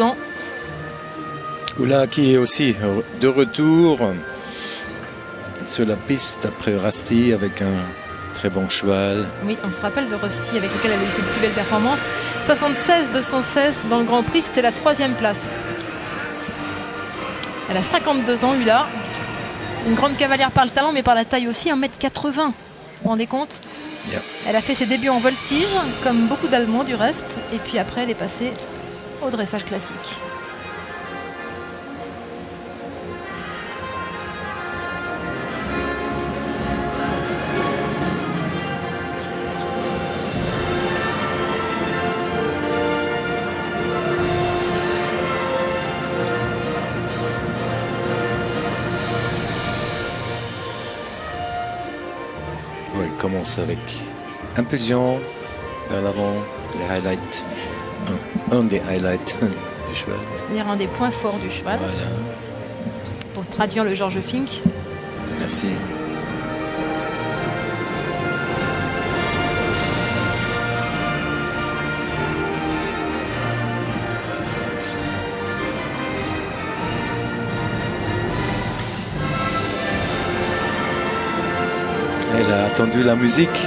ans. Oula qui est aussi de retour sur la piste après Rusty avec un très bon cheval. Oui, on se rappelle de Rusty avec lequel elle a eu ses plus belles performances. 76-216 dans le Grand Prix, c'était la 3e place. Elle a 52 ans, Ula. Une grande cavalière par le talent, mais par la taille aussi, 1m80. Vous vous rendez compte? Yeah. Elle a fait ses débuts en voltige, comme beaucoup d'Allemands du reste. Et puis après, elle est passée au dressage classique. Ouais, il commence avec impulsion vers l'avant, les highlights, un des highlights du cheval. C'est-à-dire un des points forts du cheval. Voilà. Pour traduire le George Fink. Merci. Elle a attendu la musique.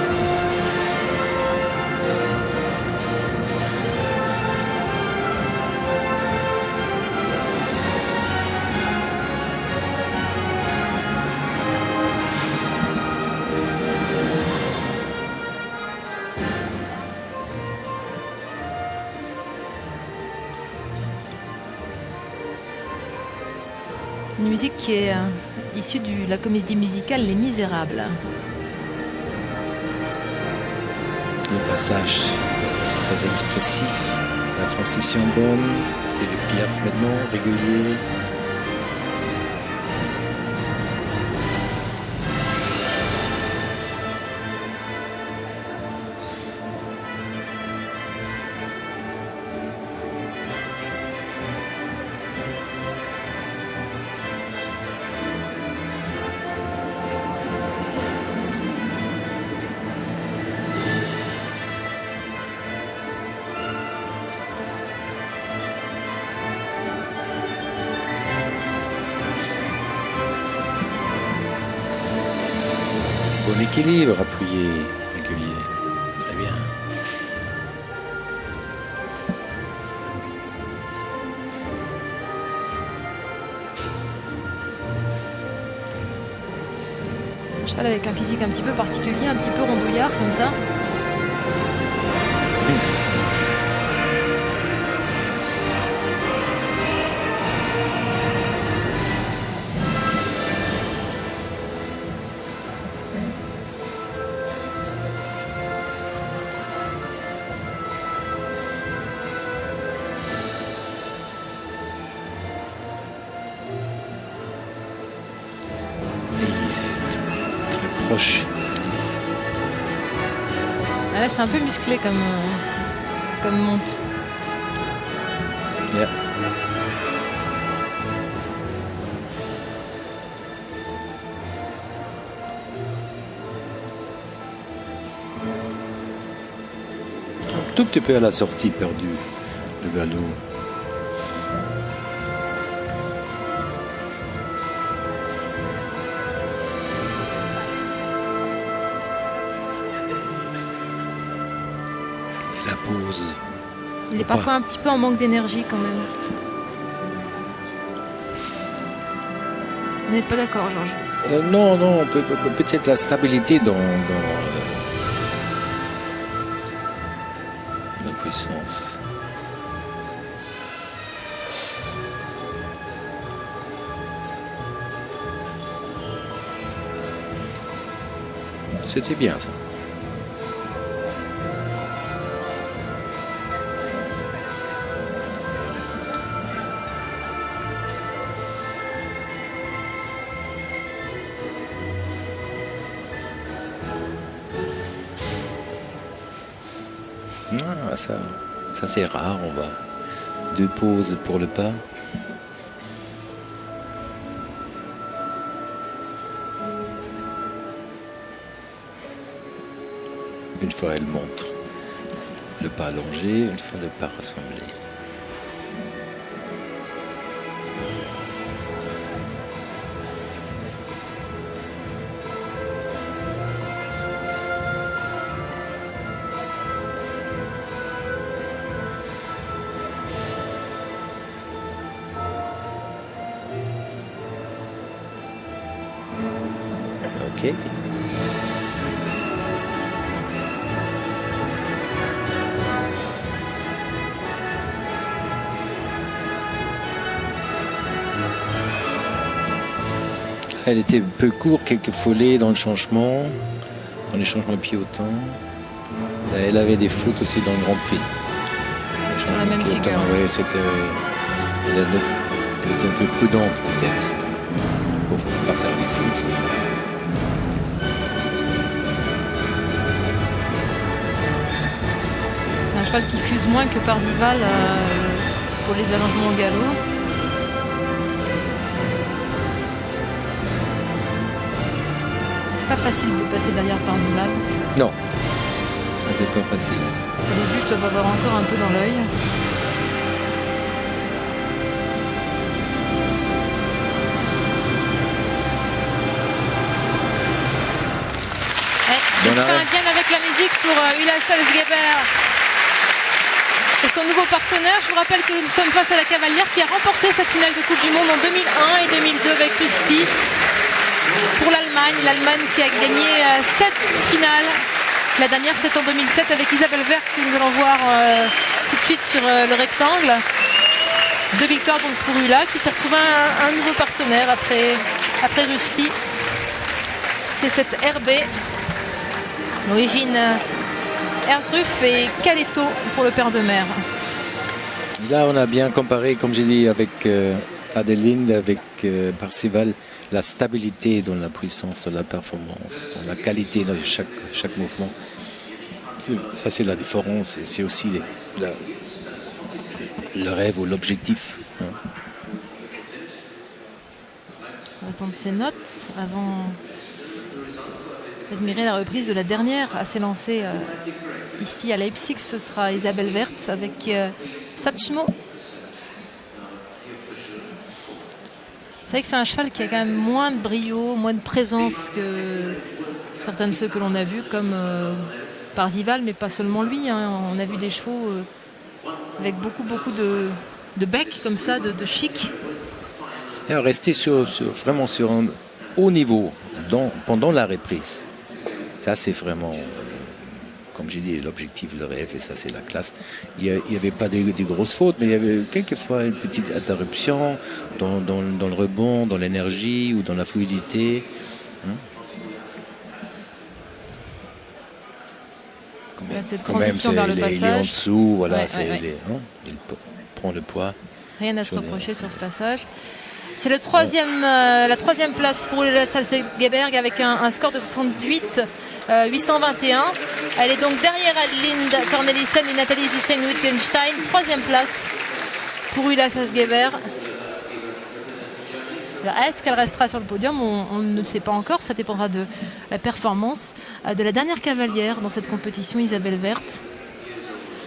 Une musique qui est issue de la comédie musicale Les Misérables. Le passage très expressif, la transition bonne, c'est le piaf maintenant, régulier. Bon équilibre, appuyé, régulier. Très bien. Un cheval avec un physique un petit peu particulier, un petit peu rondouillard comme ça. Très proche. Ah là, c'est un peu musclé comme monte. Yeah. Un tout petit peu à la sortie perdu le galop. La pause. Il est parfois un petit peu en manque d'énergie quand même. Vous n'êtes pas d'accord, Georges? Non, peut-être la stabilité dans la puissance. C'était bien ça. Ah, ça c'est rare, on va 2 pauses pour le pas. Une fois elle montre le pas allongé, une fois le pas rassemblé. Ok. Elle était un peu courte, quelques follets dans le changement, dans les changements de pied-autant. Elle avait des fautes aussi dans le Grand Prix. Sur la même figure. Oui, elle était un peu prudente peut-être pour ne pas faire des fautes. C'est un cheval qui fuse moins que Parzival pour les allongements au galop. C'est pas facile de passer derrière Parzival. Non, c'est pas facile. Les juges doivent avoir encore un peu dans l'œil. Il fait un bien avec la musique pour Ulla Salzgeber et son nouveau partenaire. Je vous rappelle que nous sommes face à la cavalière qui a remporté cette finale de Coupe du Monde en 2001 et 2002 avec Rusty pour l'Allemagne. L'Allemagne qui a gagné 7 finales. La dernière c'était en 2007 avec Isabelle Wert que nous allons voir tout de suite sur le rectangle. 2 victoires donc pour Ulla qui s'est retrouvé un nouveau partenaire après Rusty. C'est cette RB. L'origine Herzruff et Caleto pour le père de mère. Là, on a bien comparé, comme j'ai dit, avec Adelinde, avec Parzival, la stabilité dans la puissance, dans la performance, dans la qualité de chaque mouvement. Ça, c'est la différence. Et c'est aussi le rêve ou l'objectif. Hein. On va attendre ses notes avant d'admirer la reprise de la dernière à s'élancer ici à Leipzig. Ce sera Isabelle Wert avec Satchmo. C'est vrai que c'est un cheval qui a quand même moins de brio, moins de présence que certains de ceux que l'on a vus, comme Parzival, mais pas seulement lui. Hein. On a vu des chevaux avec beaucoup de bec comme ça, de chic. Et rester vraiment sur un haut niveau pendant la reprise. Ça, c'est vraiment, comme j'ai dit, l'objectif, le rêve, et ça, c'est la classe. Il n'y avait pas des grosses fautes, mais il y avait quelquefois une petite interruption dans le rebond, dans l'énergie ou dans la fluidité. Cette Quand même, transition vers le il est en passage. dessous, voilà, Ouais. Il prend le poids. Rien à se reprocher sur ce passage. C'est la troisième place pour Ulla Salzgeber avec un score de 68 821. Elle est donc derrière Adelinde Cornelissen et Nathalie Zusen-Wittgenstein. Troisième place pour Ulla Salzgeber. Est-ce qu'elle restera sur le podium? On ne sait pas encore. Ça dépendra de la performance de la dernière cavalière dans cette compétition, Isabelle Wert.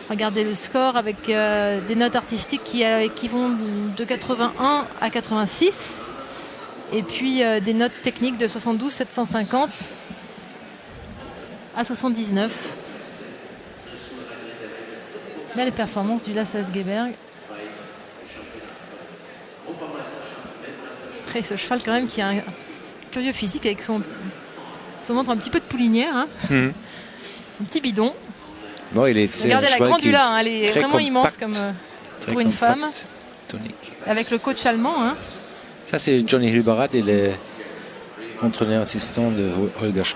Regardez le score avec des notes artistiques qui vont de 81 à 86 et puis des notes techniques de 72 750 à 79. Belle performance d'Ulla Salzgeber. Après ce cheval quand même qui a un curieux physique avec son ventre un petit peu de poulinière. Hein. Un petit bidon. Bon, regardez la grande Ulla, hein, elle est vraiment compact, immense comme pour une femme. Tonique. Avec le coach allemand. Hein. Ça, c'est Johnny Hilberath, il est entraîneur assistant de Holger Schmidt.